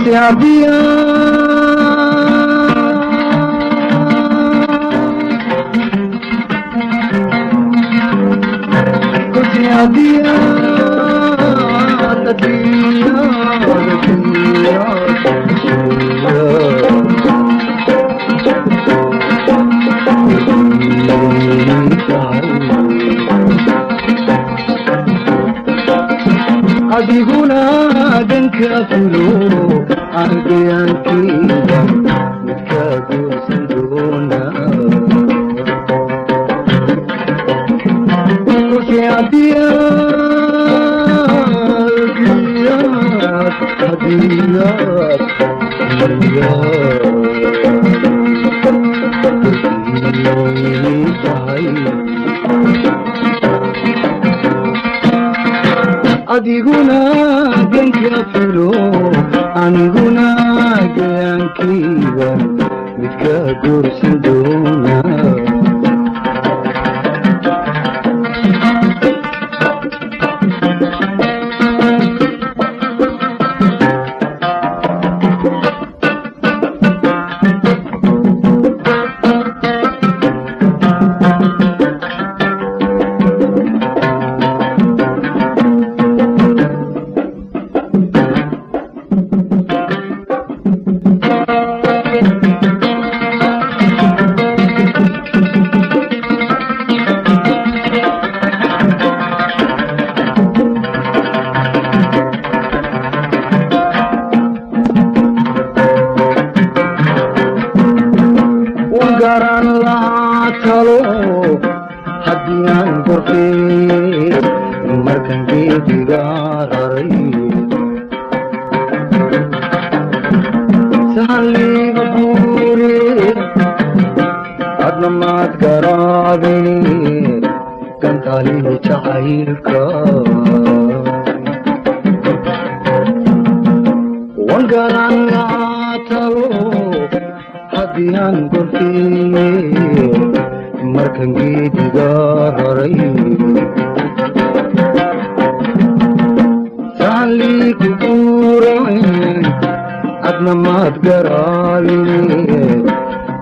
كرسي عبية كرسي عبية تدريا adiguna dhanka fulo argayankeyda midka guursan doona kursi adiguna dhanka fulo aniguna gayankeyda midka guursan doona garan lahaa talo haddii aan gorfey markan geediga raray sahaliga buure adna maad garaabe gantaalihi jacaylka wan garan lahaa talo haddiyaan gorfeye markan geediga raray sahaligu buuray adna maad garaabine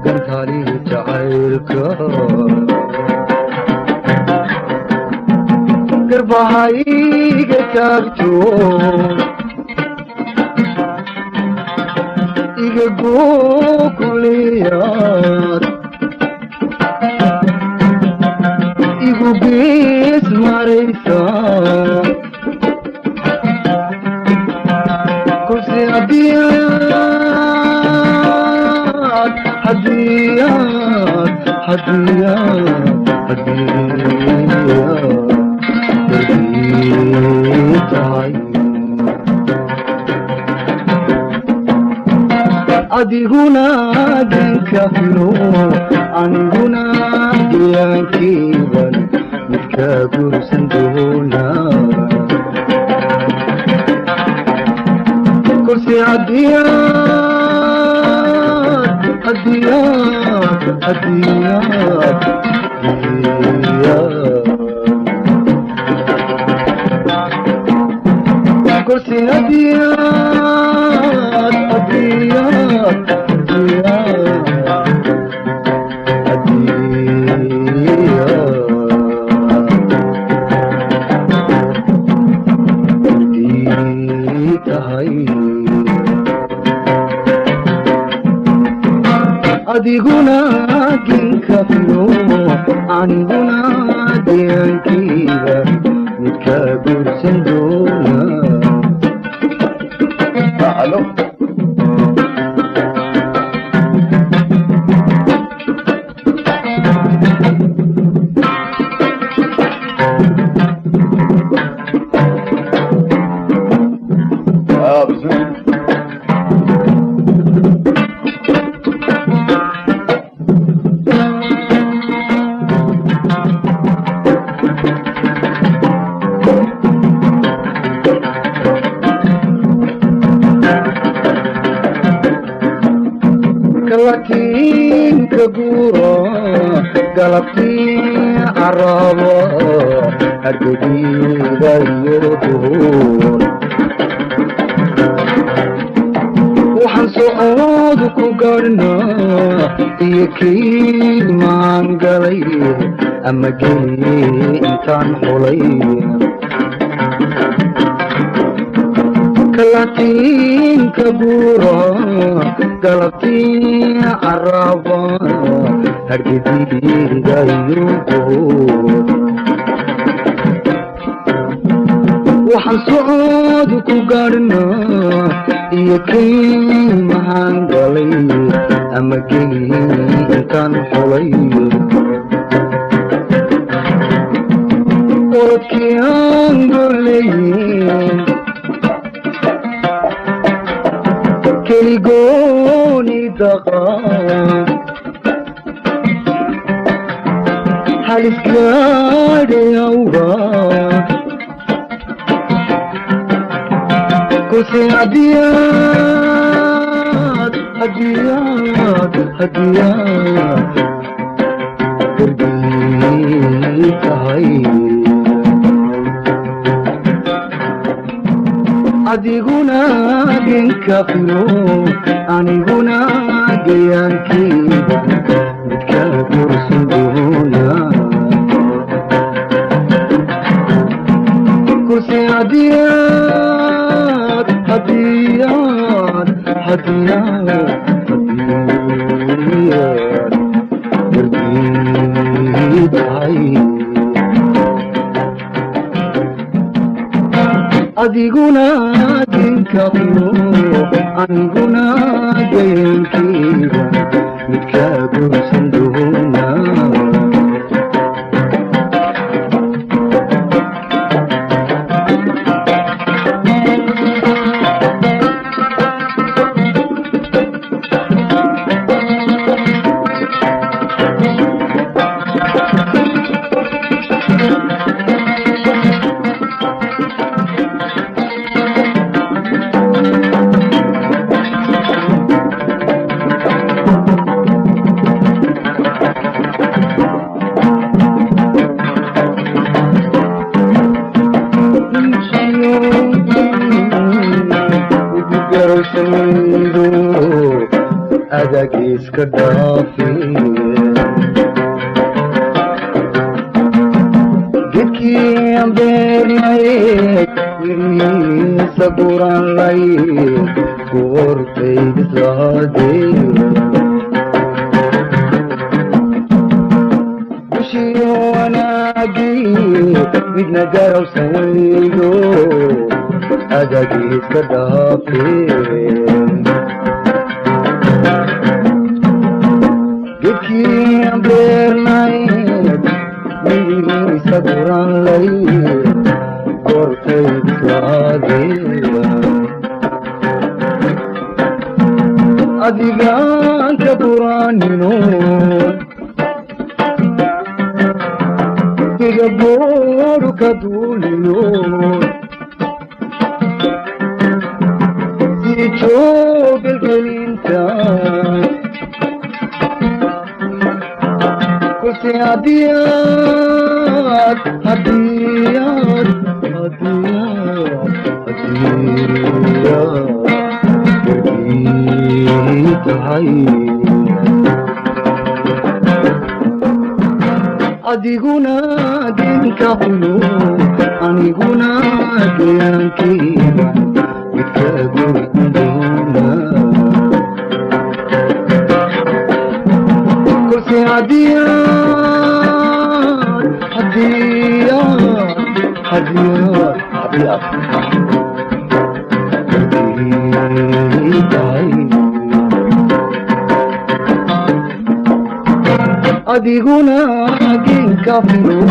gantaalihi jacaylka garbahayga taagto iga gookuliyaad igu gees maraysa kursi adiguna dhanka fulo aniguna gayankeydan midka guursan doona kursi kursi adiguna ginka fulo aniguna gayankeyda midka guursan doona halo kalatiin kaguro galabtii carabo hargadiida iyo duhur garna iyo kii maan galay ama geli intaan xulay kalatinka buura galabtii caraba hargediga iyo good waxaan socod ku garnaa iyo kii maxaan galay ama geli intaan xulay orodkii aan goleyn keligooni daqaan halis gaadhay awgaa كوسي هديات هديات هديات قربيت هاي أديقنا بنكفلو أنيقنا جيانكي بتكافر سندونا كوسي هديات هديات هديات هديات قربيت هاي أديقنا تنكفلو أنيقنا جينكيبا متكابر سندونا أداكيس كدافي جدكي أمبير لايك سبوران لايك كورتي بسادي وشي وانا جيت بدنا جارو سويدو أداكيس كدافي Geki ambernaik miri saduran lai kortei slage adigan kaburanino tiga boru kadulino si chogel gelinta كوسي هديات هديات هديات هديات قربيت هاي أديقنا دينكفلو أنيقنا ديانكيبا متكابر دونا كوسي هديات هديات هديات هديات أديقنا دينكفلو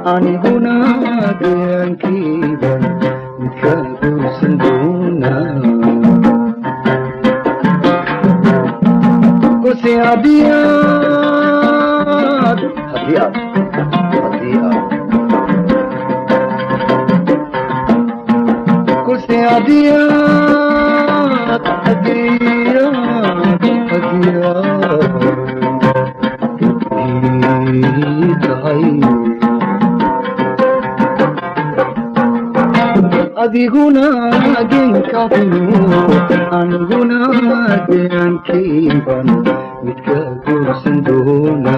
أنيقنا ديانكيبا متكابر سندونا كوسي هديات هديات هديات كوسي هديات هديات هديات adiguna genka filo aniguna deankayban midka guursan doona